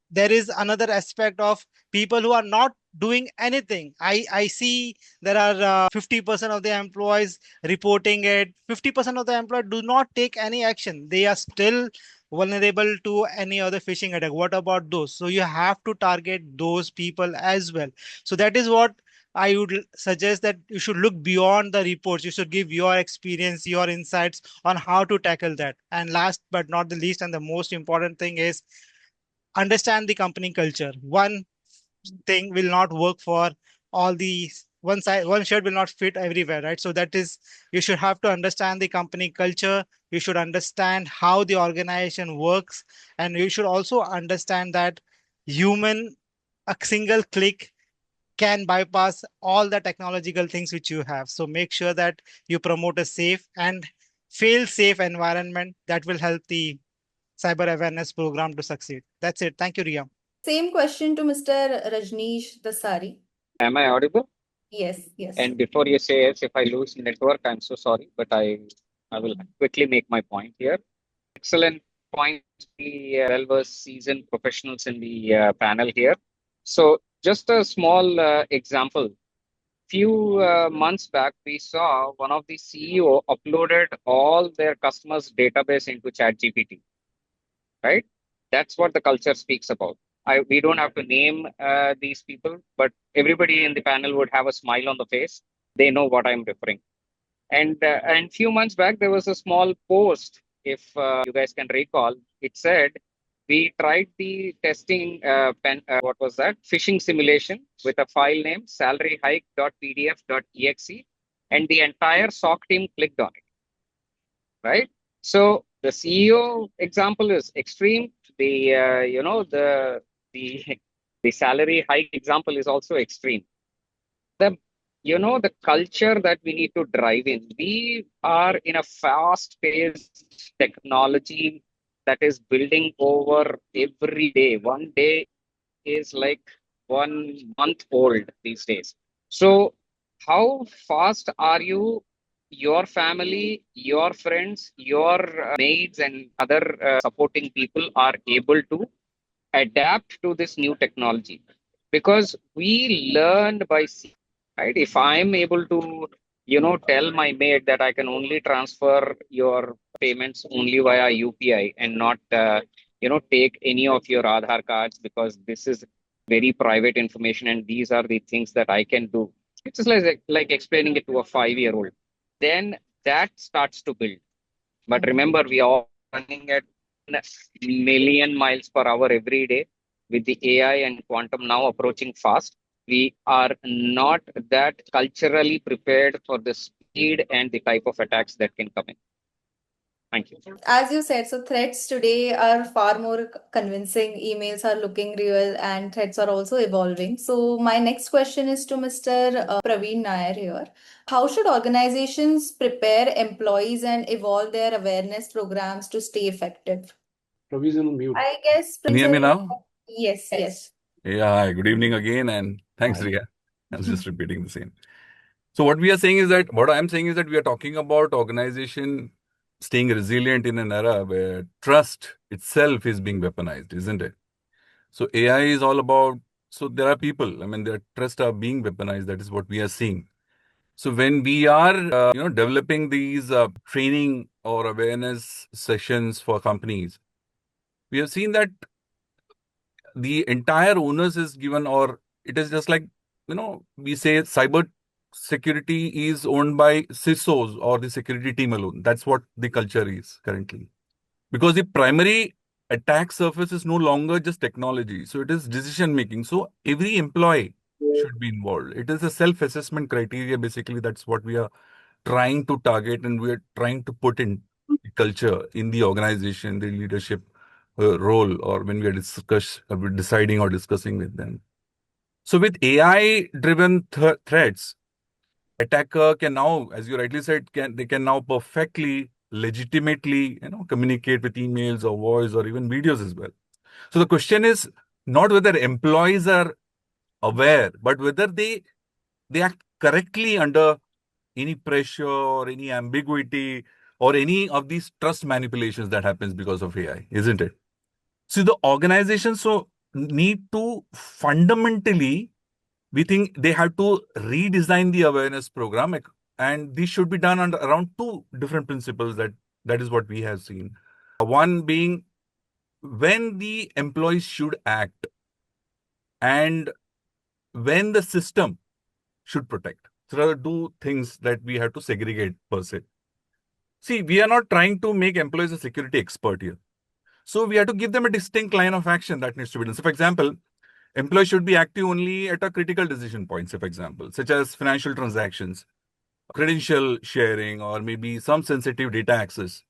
There is another aspect of people who are not doing anything. I see there are 50% of the employees reporting it. 50% of the employees do not take any action. They are still vulnerable to any other phishing attack. What about those? So you have to target those people as well. So that is what I would suggest, that you should look beyond the reports. You should give your experience, your insights on how to tackle that. And last but not the least, and the most important thing is understand the company culture. One thing will not work for all these. One shirt will not fit everywhere, right? So that is, you should have to understand the company culture. You should understand how the organization works, and you should also understand that a single click can bypass all the technological things which you have. So make sure that you promote a safe and fail safe environment that will help the cyber awareness program to succeed. That's it. Thank you, Ria. Same question to Mr. Rajneesh Dasari. Am I audible? Yes, yes. And before you say yes, if I lose network, I'm so sorry, but I will quickly make my point here. Excellent point. The well-versed seasoned professionals in the panel here. So just a small example. Few months back, we saw one of the CEO uploaded all their customers' database into ChatGPT, right? That's what the culture speaks about. We don't have to name these people, but everybody in the panel would have a smile on the face. They know what I'm referring. And few months back, there was a small post, if you guys can recall. It said, We tried the testing, what was that? Phishing simulation with a file name salaryhike.pdf.exe, and the entire SOC team clicked on it, right? So the CEO example is extreme. The the salary hike example is also extreme. The culture that we need to drive in. We are in a fast-paced technology that is building over every day. One day is like 1 month old these days. So how fast are you, your family, your friends, your maids and other supporting people are able to adapt to this new technology? Because we learned by seeing, right? If I'm able to, tell my maid that I can only transfer your payments only via UPI and not, take any of your Aadhaar cards because this is very private information and these are the things that I can do. It's just like explaining it to a 5-year-old. Then that starts to build. But remember, we are running at million miles per hour every day with the AI and quantum now approaching fast. We are not that culturally prepared for the speed and the type of attacks that can come in. Thank you. As you said, so threats today are far more convincing. Emails are looking real and threats are also evolving. So my next question is to Mr. Praveen Nair here. How should organizations prepare employees and evolve their awareness programs to stay effective? Provision on mute. I guess, Can you hear me now? yes, yes. Yeah, hi, good evening again, and thanks, Hi. Ria. I was just repeating the same. So what I'm saying is that we are talking about organization staying resilient in an era where trust itself is being weaponized, isn't it? So AI is all about, so there are people, I mean, their trust are being weaponized. That is what we are seeing. So when we are, developing these training or awareness sessions for companies, we have seen that the entire onus is given, or it is just like, we say cyber security is owned by CISOs or the security team alone. That's what the culture is currently. Because the primary attack surface is no longer just technology. So it is decision making. So every employee should be involved. It is a self-assessment criteria. Basically, that's what we are trying to target, and we are trying to put in the culture in the organization, the leadership role, or when we are deciding or discussing with them. So with AI-driven threats, attacker can now, as you rightly said, they can now perfectly, legitimately, communicate with emails or voice or even videos as well. So the question is not whether employees are aware, but whether they act correctly under any pressure or any ambiguity or any of these trust manipulations that happens because of AI, isn't it? See, the organizations so need to fundamentally, we think they have to redesign the awareness program, and this should be done under around two different principles that is what we have seen. One being when the employees should act and when the system should protect. So there are two things that we have to segregate per se. See, we are not trying to make employees a security expert here. So we have to give them a distinct line of action that needs to be done. So for example, employees should be active only at a critical decision point, say for example, such as financial transactions, credential sharing, or maybe some sensitive data access.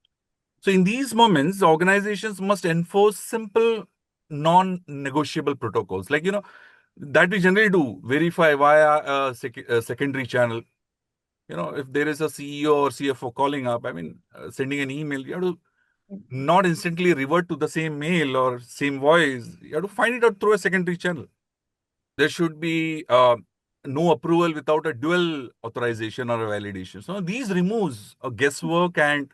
So in these moments, organizations must enforce simple, non-negotiable protocols. Like, that we generally do, verify via a secondary channel. If there is a CEO or CFO calling up, sending an email, you have to not instantly revert to the same mail or same voice. You have to find it out through a secondary channel. There should be no approval without a dual authorization or a validation. So these removes a guesswork and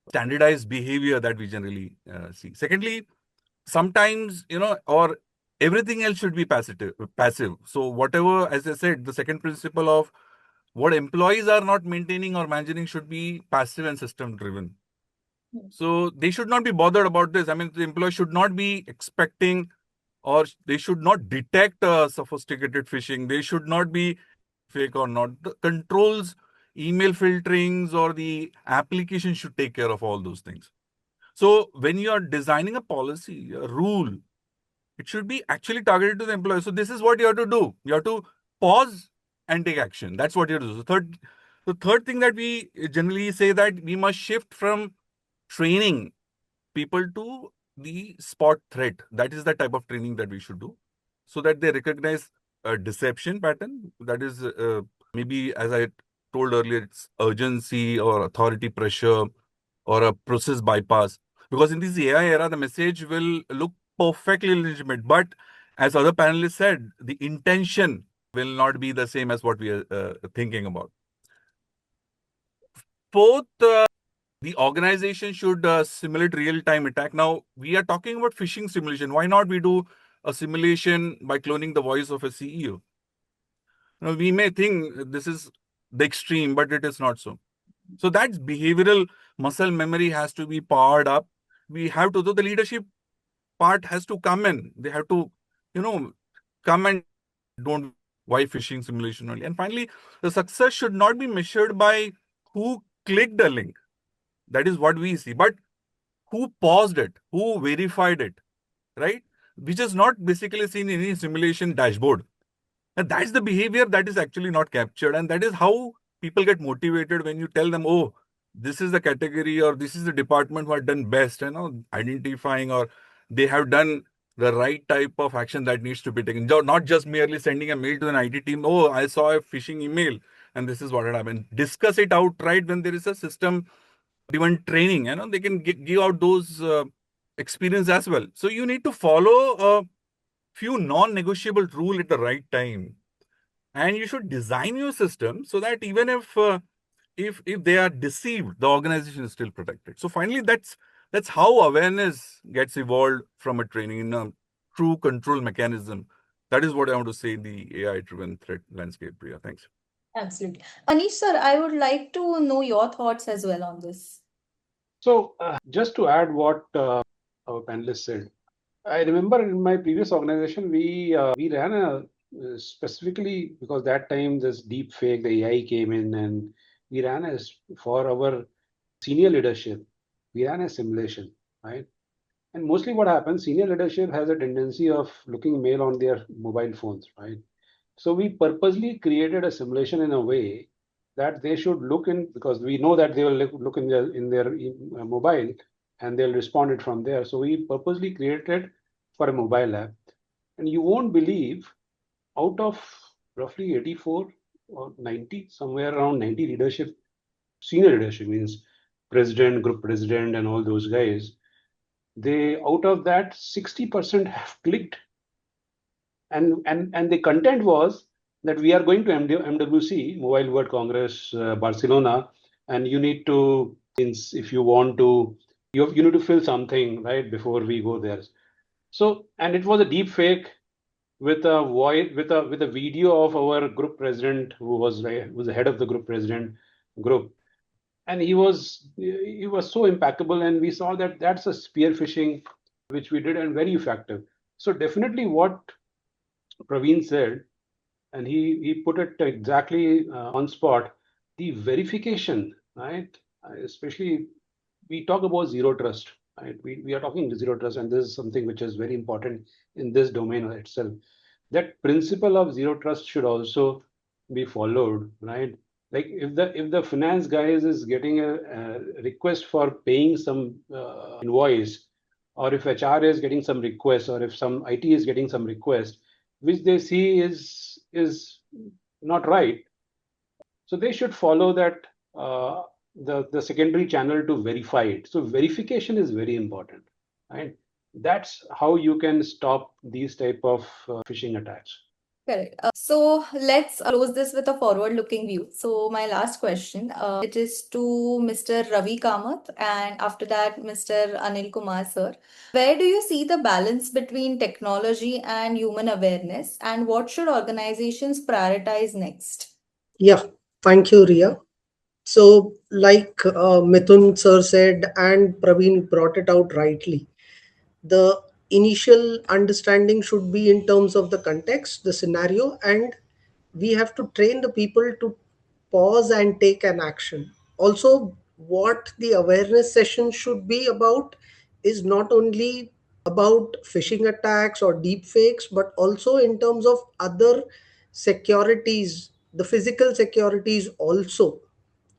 standardized behavior that we generally see. Secondly, sometimes, or everything else should be passive. So whatever, as I said, the second principle of what employees are not maintaining or managing should be passive and system driven. So they should not be bothered about this. The employee should not be expecting, or they should not detect sophisticated phishing. They should not be fake or not. The controls, email filterings, or the application should take care of all those things. So when you are designing a policy, a rule, it should be actually targeted to the employee. So this is what you have to do. You have to pause and take action. That's what you have to do. The third thing that we generally say that we must shift from training people to the spot threat. That is the type of training that we should do, so that they recognize a deception pattern. That is maybe, as I told earlier, it's urgency or authority pressure or a process bypass. Because in this AI era, the message will look perfectly legitimate, but as other panelists said, the intention will not be the same as what we are thinking about. Fourth, the organization should simulate real-time attack. Now, we are talking about phishing simulation. Why not we do a simulation by cloning the voice of a CEO? Now, we may think this is the extreme, but it is not so. So that's behavioral muscle memory has to be powered up. We have to do the leadership part has to come in. They have to, come and don't why phishing simulation only. And finally, the success should not be measured by who clicked a link. That is what we see. But who paused it, who verified it, right? Which is not basically seen in any simulation dashboard. And that's the behavior that is actually not captured. And that is how people get motivated when you tell them, oh, this is the category or this is the department who have done best, identifying, or they have done the right type of action that needs to be taken. Not just merely sending a mail to an IT team, oh, I saw a phishing email and this is what had happened. Discuss it outright when there is a system even training, they can give out those experience as well. So you need to follow a few non-negotiable rule at the right time, and you should design your system so that even if they are deceived, the organization is still protected. So finally, that's how awareness gets evolved from a training in a true control mechanism. That is what I want to say in the AI-driven threat landscape, Priya. Thanks. Absolutely. Anish sir, I would like to know your thoughts as well on this. So just to add what our panelists said, I remember in my previous organization, we ran specifically because that time this deep fake, the AI came in, and we ran for our senior leadership, we ran a simulation, right? And mostly what happens, senior leadership has a tendency of looking mail on their mobile phones, right? So we purposely created a simulation in a way that they should look in, because we know that they will look in their mobile and they'll respond it from there. So we purposely created for a mobile app, and you won't believe, out of roughly 84 or 90, somewhere around 90 leadership, senior leadership means president, group president, and all those guys, they, out of that, 60% have clicked, and the content was that we are going to MWC, Mobile World Congress, Barcelona, and you need to, if you want to, you need to fill something right before we go there. So, and it was a deep fake with a voice, with a video of our group president, who was the head of the group president group, and he was so impeccable, and we saw that that's a spear phishing which we did, and very effective. So definitely what Praveen said, and he put it exactly on spot. The verification, right? Especially, we talk about zero trust, right? We are talking zero trust, and this is something which is very important in this domain itself. That principle of zero trust should also be followed, right? Like if the finance guys is getting a request for paying some invoice, or if HR is getting some request, or if some IT is getting some request, which they see is not right, so they should follow that the secondary channel to verify it. So verification is very important, right? That's how you can stop these type of phishing attacks. Correct. So let's close this with a forward-looking view. So my last question, it is to Mr. Ravi Kamath, and after that, Mr. Anil Kumar, sir. Where do you see the balance between technology and human awareness, and what should organizations prioritize next? Yeah, thank you, Ria. So, like Mithun sir said, and Praveen brought it out rightly, the initial understanding should be in terms of the context, the scenario, and we have to train the people to pause and take an action. Also, what the awareness session should be about is not only about phishing attacks or deep fakes, but also in terms of other securities, the physical securities also.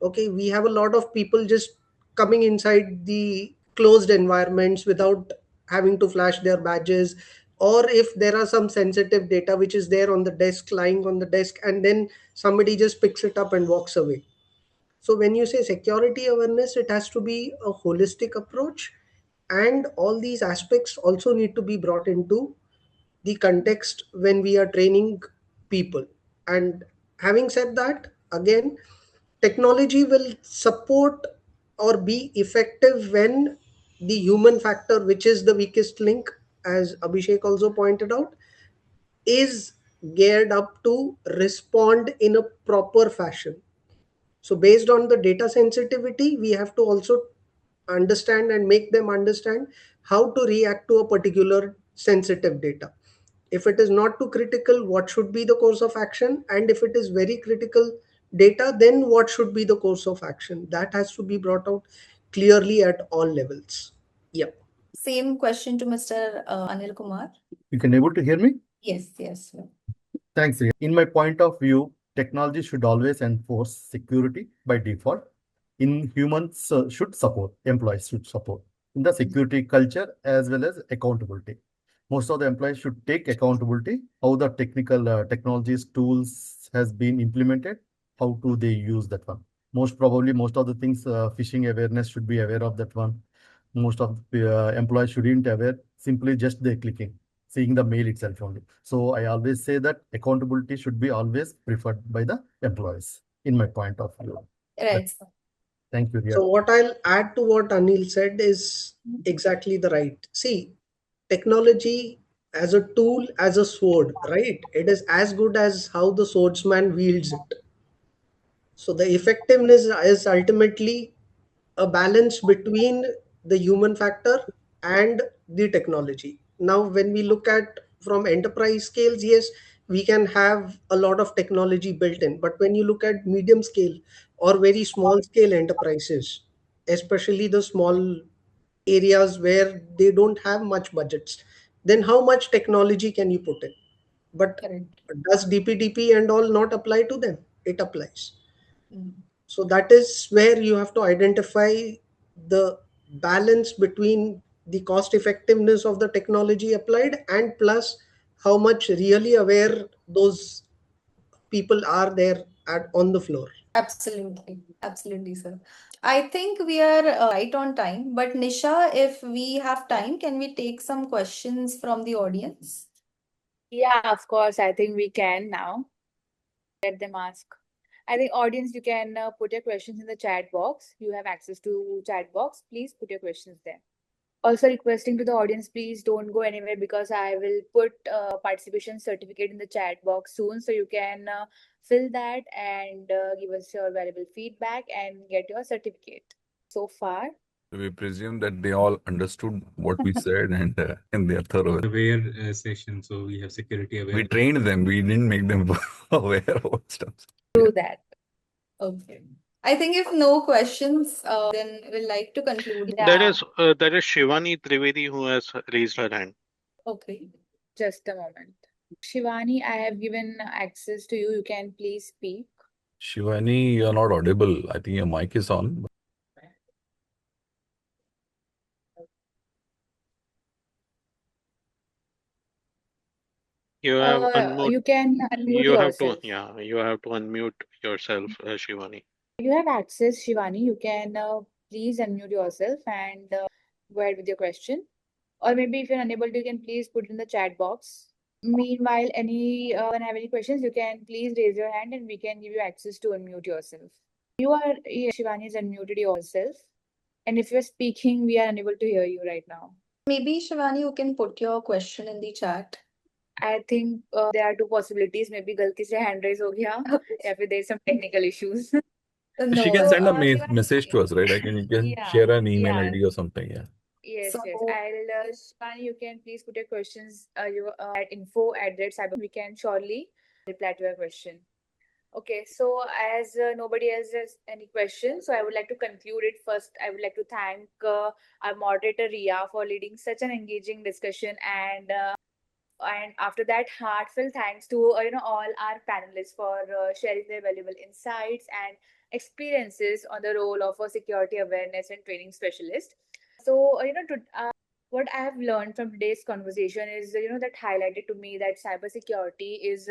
Okay, we have a lot of people just coming inside the closed environments without having to flash their badges, or if there are some sensitive data which is there on the desk, lying on the desk, and then somebody just picks it up and walks away. So when you say security awareness, it has to be a holistic approach, and all these aspects also need to be brought into the context when we are training people. And having said that, again, technology will support or be effective when the human factor, which is the weakest link, as Abhishek also pointed out, is geared up to respond in a proper fashion. So based on the data sensitivity, we have to also understand and make them understand how to react to a particular sensitive data. If it is not too critical, what should be the course of action? And if it is very critical data, then what should be the course of action? That has to be brought out clearly at all levels. Yeah. Same question to Mr. Anil Kumar. You can able to hear me? Yes, yes. Thanks, Riya. In my point of view, technology should always enforce security by default. In humans should support, employees should support in the security culture as well as accountability. Most of the employees should take accountability, how the technical technologies tools has been implemented, how do they use that one. Most probably, most of the things, phishing awareness should be aware of that one. Most of the employees shouldn't aware, simply just they clicking, seeing the mail itself only. So I always say that accountability should be always preferred by the employees, in my point of view. Right. Thank you, Riya. So what I'll add to what Anil said is exactly the right. See, technology as a tool, as a sword, right? It is as good as how the swordsman wields it. So the effectiveness is ultimately a balance between the human factor and the technology. Now, when we look at from enterprise scales, yes, we can have a lot of technology built in. But when you look at medium scale or very small scale enterprises, especially the small areas where they don't have much budgets, then how much technology can you put in? But does DPDP and all not apply to them? It applies. So that is where you have to identify the balance between the cost effectiveness of the technology applied and plus how much really aware those people are there at on the floor. Absolutely. Absolutely, sir. I think we are right on time. But Nisha, if we have time, can we take some questions from the audience? Yeah, of course. I think we can now. Let them ask. I think audience, you can put your questions in the chat box. You have access to chat box. Please put your questions there. Also requesting to the audience, please don't go anywhere because I will put participation certificate in the chat box soon. So you can fill that and give us your valuable feedback and get your certificate. So far, We presume that they all understood what we said and they are thorough. Aware session, so we have security aware. We trained them. We didn't make them aware of what stuff. Do that. Okay. I think if no questions, then we'd like to conclude. There is Shivani Trivedi who has raised her hand. Okay. Just a moment. Shivani, I have given access to you. You can please speak. Shivani, you're not audible. I think your mic is on. You have unmute. You can unmute You have yourself. you have to unmute yourself, Shivani. You have access, Shivani. You can please unmute yourself and go ahead with your question. Or maybe if you're unable to, you can please put it in the chat box. Meanwhile, anyone have any questions, you can please raise your hand and we can give you access to unmute yourself. Shivani has unmuted yourself. And if you're speaking, we are unable to hear you right now. Maybe Shivani, you can put your question in the chat. I think there are two possibilities. Maybe गलती से hand raise हो गया या फिर there is some technical issues. No. She can send a Shivani, message to us, right? You can share an email ID or something. Yeah. Yes, So- yes. I'll Shivani, you can please put your questions at info@cyber. We can surely reply to your question. Okay, so as nobody else has any questions, so I would like to conclude it first. I would like to thank our moderator Ria for leading such an engaging discussion, and after that, heartfelt thanks to all our panelists for sharing their valuable insights and experiences on the role of a security awareness and training specialist. So what I have learned from today's conversation is that highlighted to me that cybersecurity is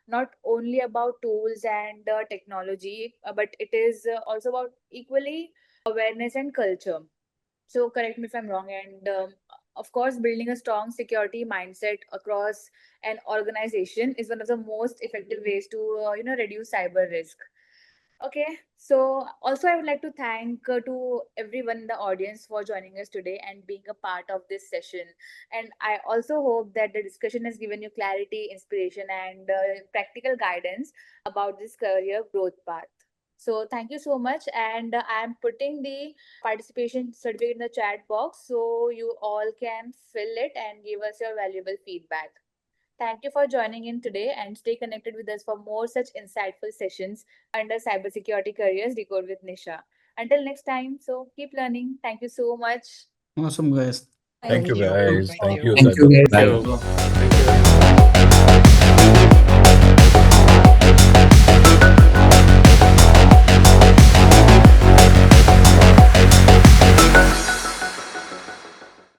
not only about tools and technology, but it is also about equally awareness and culture. So correct me if I'm wrong. And of course, building a strong security mindset across an organization is one of the most effective ways to reduce cyber risk. Okay, so also I would like to thank to everyone in the audience for joining us today and being a part of this session. And I also hope that the discussion has given you clarity, inspiration, and practical guidance about this career growth path. So thank you so much, and I am putting the participation certificate in the chat box so you all can fill it and give us your valuable feedback. Thank you for joining in today and stay connected with us for more such insightful sessions under Cybersecurity Careers Decode with Nisha. Until next time, so keep learning. Thank you so much. Awesome, guys. Thank Thank you, you. guys. Thank Thank you. you, Thank you, Cyber. guys. Bye.